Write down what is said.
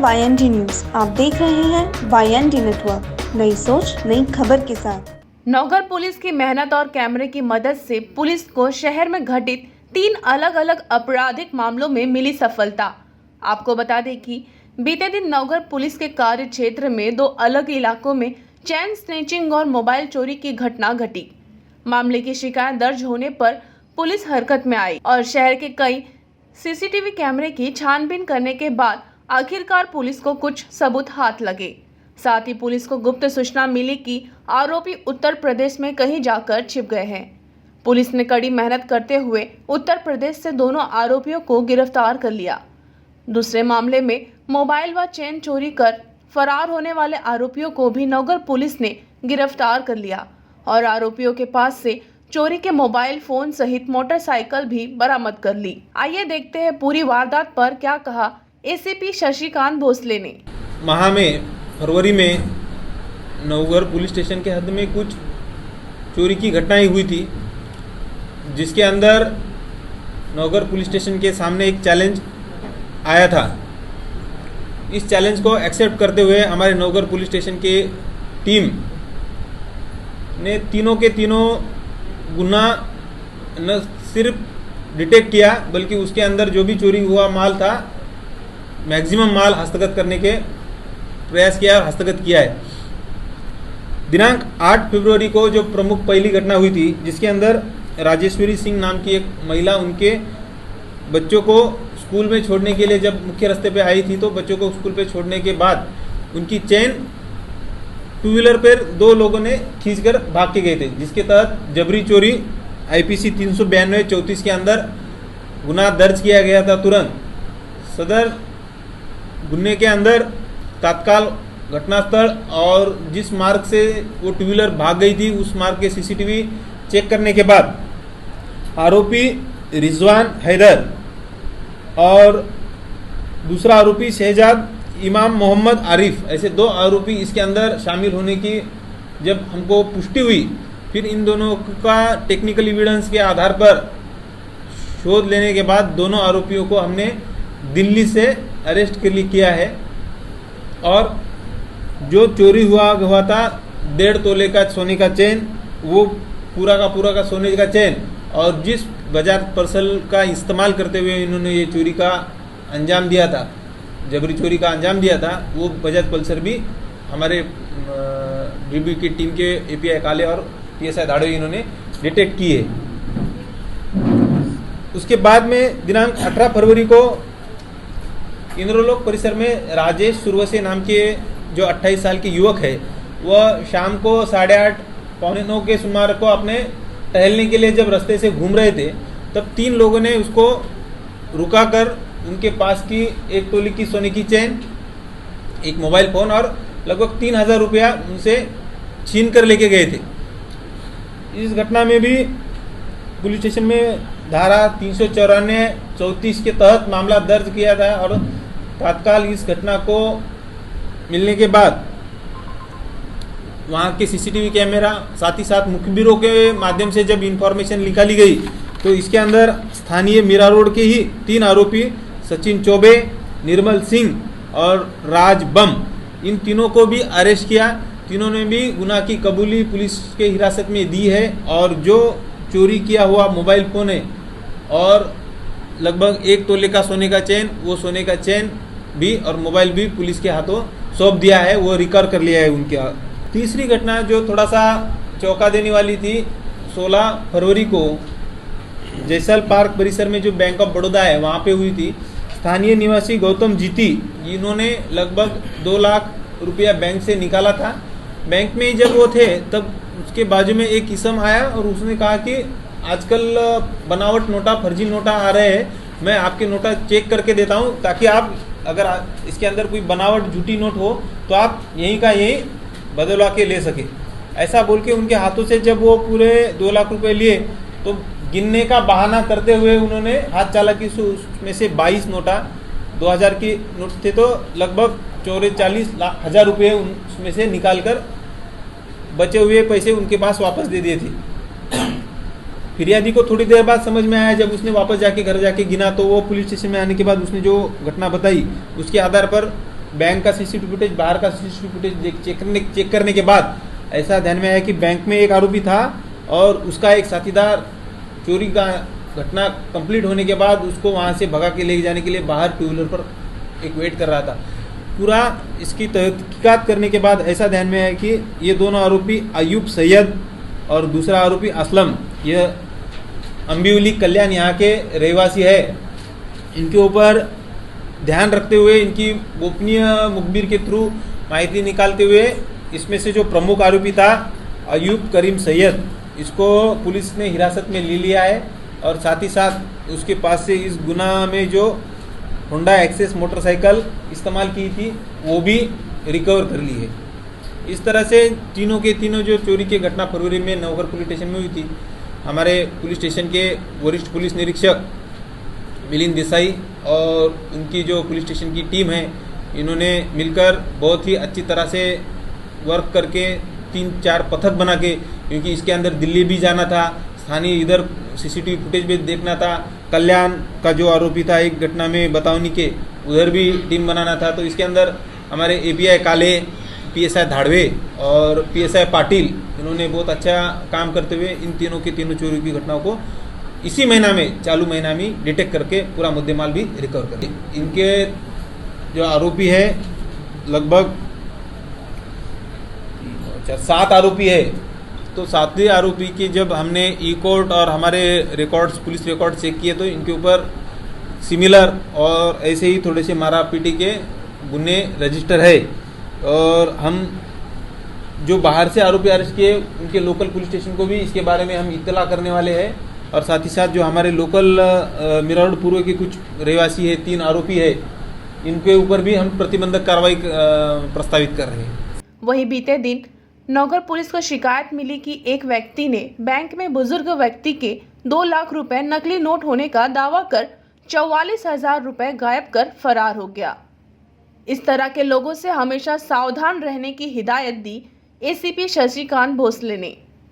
YND news. आप देख रहे हैं YND नेटवर्क, नई सोच नई खबर के साथ। नौगढ़ पुलिस की मेहनत और कैमरे की मदद से पुलिस को शहर में घटित 3 अलग अलग आपराधिक मामलों में मिली सफलता। आपको बता दें कि बीते दिन नौगढ़ पुलिस के कार्य क्षेत्र में 2 अलग इलाकों में चेन स्नैचिंग और मोबाइल चोरी की घटना घटी। मामले की शिकायत दर्ज होने पर पुलिस हरकत में आई और शहर के कई सीसीटीवी कैमरे की छानबीन करने के बाद आखिरकार पुलिस को कुछ सबूत हाथ लगे। साथ ही पुलिस को गुप्त सूचना मिली कि आरोपी उत्तर प्रदेश में कहीं जाकर छिप गए हैं। पुलिस ने कड़ी मेहनत करते हुए उत्तर प्रदेश से दोनों आरोपियों को गिरफ्तार कर लिया। दूसरे मामले में मोबाइल व चेन चोरी कर फरार होने वाले आरोपियों को भी नौगढ़ पुलिस ने गिरफ्तार कर लिया और आरोपियों के पास से चोरी के मोबाइल फोन सहित मोटरसाइकिल भी बरामद कर ली। आइए देखते हैं पूरी वारदात पर क्या कहा एसीपी शशिकांत भोसले ने। माह में फरवरी में नौगढ़ पुलिस स्टेशन के हद में कुछ चोरी की घटनाएं हुई थी, जिसके अंदर नौगढ़ पुलिस स्टेशन के सामने एक चैलेंज आया था। इस चैलेंज को एक्सेप्ट करते हुए हमारे नौगढ़ पुलिस स्टेशन के टीम ने तीनों के तीनों गुना न सिर्फ डिटेक्ट किया, बल्कि उसके अंदर जो भी चोरी हुआ माल था, मैक्सिमम माल हस्तगत करने के प्रयास किया और हस्तगत किया है। दिनांक 8 फरवरी को जो प्रमुख पहली घटना हुई थी, जिसके अंदर राजेश्वरी सिंह नाम की एक महिला उनके बच्चों को स्कूल में छोड़ने के लिए जब मुख्य रास्ते पे आई थी, तो बच्चों को स्कूल पे छोड़ने के बाद उनकी चेन 2 व्हीलर पर 2 लोगों ने खींचकर भाग के गए थे, जिसके तहत जबरी चोरी IPC 392-34 के अंदर गुनाह दर्ज किया गया था। तुरंत सदर गुन्हे के अंदर तत्काल घटनास्थल और जिस मार्ग से वो 2 व्हीलर भाग गई थी उस मार्ग के CCTV चेक करने के बाद आरोपी रिजवान हैदर और दूसरा आरोपी शहजाद इमाम मोहम्मद आरिफ, ऐसे 2 आरोपी इसके अंदर शामिल होने की जब हमको पुष्टि हुई, फिर इन दोनों का टेक्निकल एविडेंस के आधार पर शोध लेने के बाद दोनों आरोपियों को हमने दिल्ली से अरेस्ट के लिए किया है। और जो चोरी हुआ था 1.5 तोले का सोने का चेन, वो पूरा का सोने का चेन, और जिस बजाज पर्सल का इस्तेमाल करते हुए इन्होंने ये चोरी का अंजाम दिया था, जबरी चोरी का अंजाम दिया था, वो बजाज पल्सर भी हमारे DB की टीम के API काले और PSI धाड़े इन्होंने डिटेक्ट किए। उसके बाद में दिनांक 18 फरवरी को इंद्रलोक परिसर में राजेश सुरवसे नाम के जो 28 साल के युवक है, वह शाम को 8:30 पौने 9 के सुमार को अपने टहलने के लिए जब रास्ते से घूम रहे थे, तब 3 लोगों ने उसको रुका कर उनके पास की 1 तोले की सोने की चेन, एक मोबाइल फोन और लगभग 3000 रुपया उनसे छीन कर लेके गए थे। इस घटना में भी पुलिस स्टेशन में धारा 394-34 के तहत मामला दर्ज किया था और तत्काल इस घटना को मिलने के बाद वहाँ के CCTV कैमरा, साथ ही साथ मुखबिरों के माध्यम से जब इंफॉर्मेशन निकाली गई, तो इसके अंदर स्थानीय मीरा रोड के ही 3 आरोपी सचिन चौबे, निर्मल सिंह और राज बम, इन तीनों को भी अरेस्ट किया। तीनों ने भी गुनाह की कबूली पुलिस के हिरासत में दी है और जो चोरी किया हुआ मोबाइल फोन है और लगभग 1 तोले का सोने का चेन, वो सोने का चेन भी और मोबाइल भी पुलिस के हाथों सौंप दिया है, वो रिकवर कर लिया है उनके। तीसरी घटना जो थोड़ा सा चौंका देने वाली थी, 16 फरवरी को जयसल पार्क परिसर में जो बैंक ऑफ बड़ौदा है वहाँ पे हुई थी। स्थानीय निवासी गौतम जीती, इन्होंने लगभग 2 लाख रुपया बैंक से निकाला था। बैंक में जब वो थे तब उसके बाजू में एक किस्म आया और उसने कहा कि आजकल बनावट नोटा, फर्जी नोटा आ रहे हैं, मैं आपके नोटा चेक करके देता हूँ, ताकि आप अगर इसके अंदर कोई बनावट झूठी नोट हो तो आप यहीं का यहीं बदलवा के ले सके। ऐसा बोल के उनके हाथों से जब वो पूरे 2 लाख रुपए लिए, तो गिनने का बहाना करते हुए उन्होंने हाथ चालाकी से उसमें से 22 नोटा, 2000 की नोट थे, तो लगभग 44,000 रुपये उसमें से निकाल कर बचे हुए पैसे उनके पास वापस दे दिए थे। फिरियादी को थोड़ी देर बाद समझ में आया, जब उसने वापस जाके घर जाके गिना, तो वो पुलिस स्टेशन में आने के बाद उसने जो घटना बताई उसके आधार पर बैंक का सीसीटीवी फुटेज, बाहर का सीसीटीवी फुटेज चेक करने के बाद ऐसा ध्यान में आया कि बैंक में एक आरोपी था और उसका एक साथीदार चोरी का घटना कंप्लीट होने के बाद उसको वहाँ से भगा के ले जाने के लिए बाहर टू व्हीलर पर एक वेट कर रहा था। पूरा इसकी तहकीकात करने के बाद ऐसा ध्यान में आया कि ये दोनों आरोपी अयूब सैयद और दूसरा आरोपी असलम, यह अम्बिवली कल्याण यहाँ के रहवासी है। इनके ऊपर ध्यान रखते हुए इनकी गोपनीय मुखबिर के थ्रू माहिती निकालते हुए इसमें से जो प्रमुख आरोपी था अयूब करीम सैयद, इसको पुलिस ने हिरासत में ले लिया है और साथ ही साथ उसके पास से इस गुनाह में जो होंडा एक्सेस मोटरसाइकिल इस्तेमाल की थी वो भी रिकवर कर ली है। इस तरह से तीनों के तीनों जो चोरी की घटना फरवरी में नवघर पुलिस स्टेशन में हुई थी, हमारे पुलिस स्टेशन के वरिष्ठ पुलिस निरीक्षक मिलिंद देसाई और उनकी जो पुलिस स्टेशन की टीम है, इन्होंने मिलकर बहुत ही अच्छी तरह से वर्क करके 3-4 पथक बना के, क्योंकि इसके अंदर दिल्ली भी जाना था, स्थानीय इधर सीसीटीवी फुटेज भी देखना था, कल्याण का जो आरोपी था एक घटना में बतावनी के उधर भी टीम बनाना था। तो इसके अंदर हमारे एपीआई काले, पीएसआई धाड़वे और पीएसआई पाटिल, इन्होंने बहुत अच्छा काम करते हुए इन तीनों की तीनों चोरी की घटनाओं को इसी महीना में, चालू महीना में डिटेक्ट करके पूरा मुद्देमाल भी रिकवर कर दिया। इनके जो आरोपी है लगभग 7 आरोपी है। तो 7वें आरोपी की जब हमने ई कोर्ट और हमारे रिकॉर्ड्स, पुलिस रिकॉर्ड चेक किए तो इनके ऊपर सिमिलर और ऐसे ही थोड़े से मारा पीटी के गुन्हे रजिस्टर है। और हम जो बाहर से आरोपी अरेस्ट किए उनके लोकल पुलिस स्टेशन को भी इसके बारे में हम इत्तला करने वाले हैं। और साथ ही साथ जो हमारे लोकल मिराड पूर्व के कुछ रहवासी है, 3 आरोपी है, इनके ऊपर भी हम प्रतिबंधक कार्रवाई प्रस्तावित कर रहे हैं। वहीं बीते दिन नौगढ़ पुलिस को शिकायत मिली कि एक व्यक्ति ने बैंक में बुजुर्ग व्यक्ति के 2 लाख रुपए नकली नोट होने का दावा कर 44,000 रुपए गायब कर फरार हो गया। इस तरह के लोगों से हमेशा सावधान रहने की हिदायत दी एसीपी शशिकांत भोसले ने।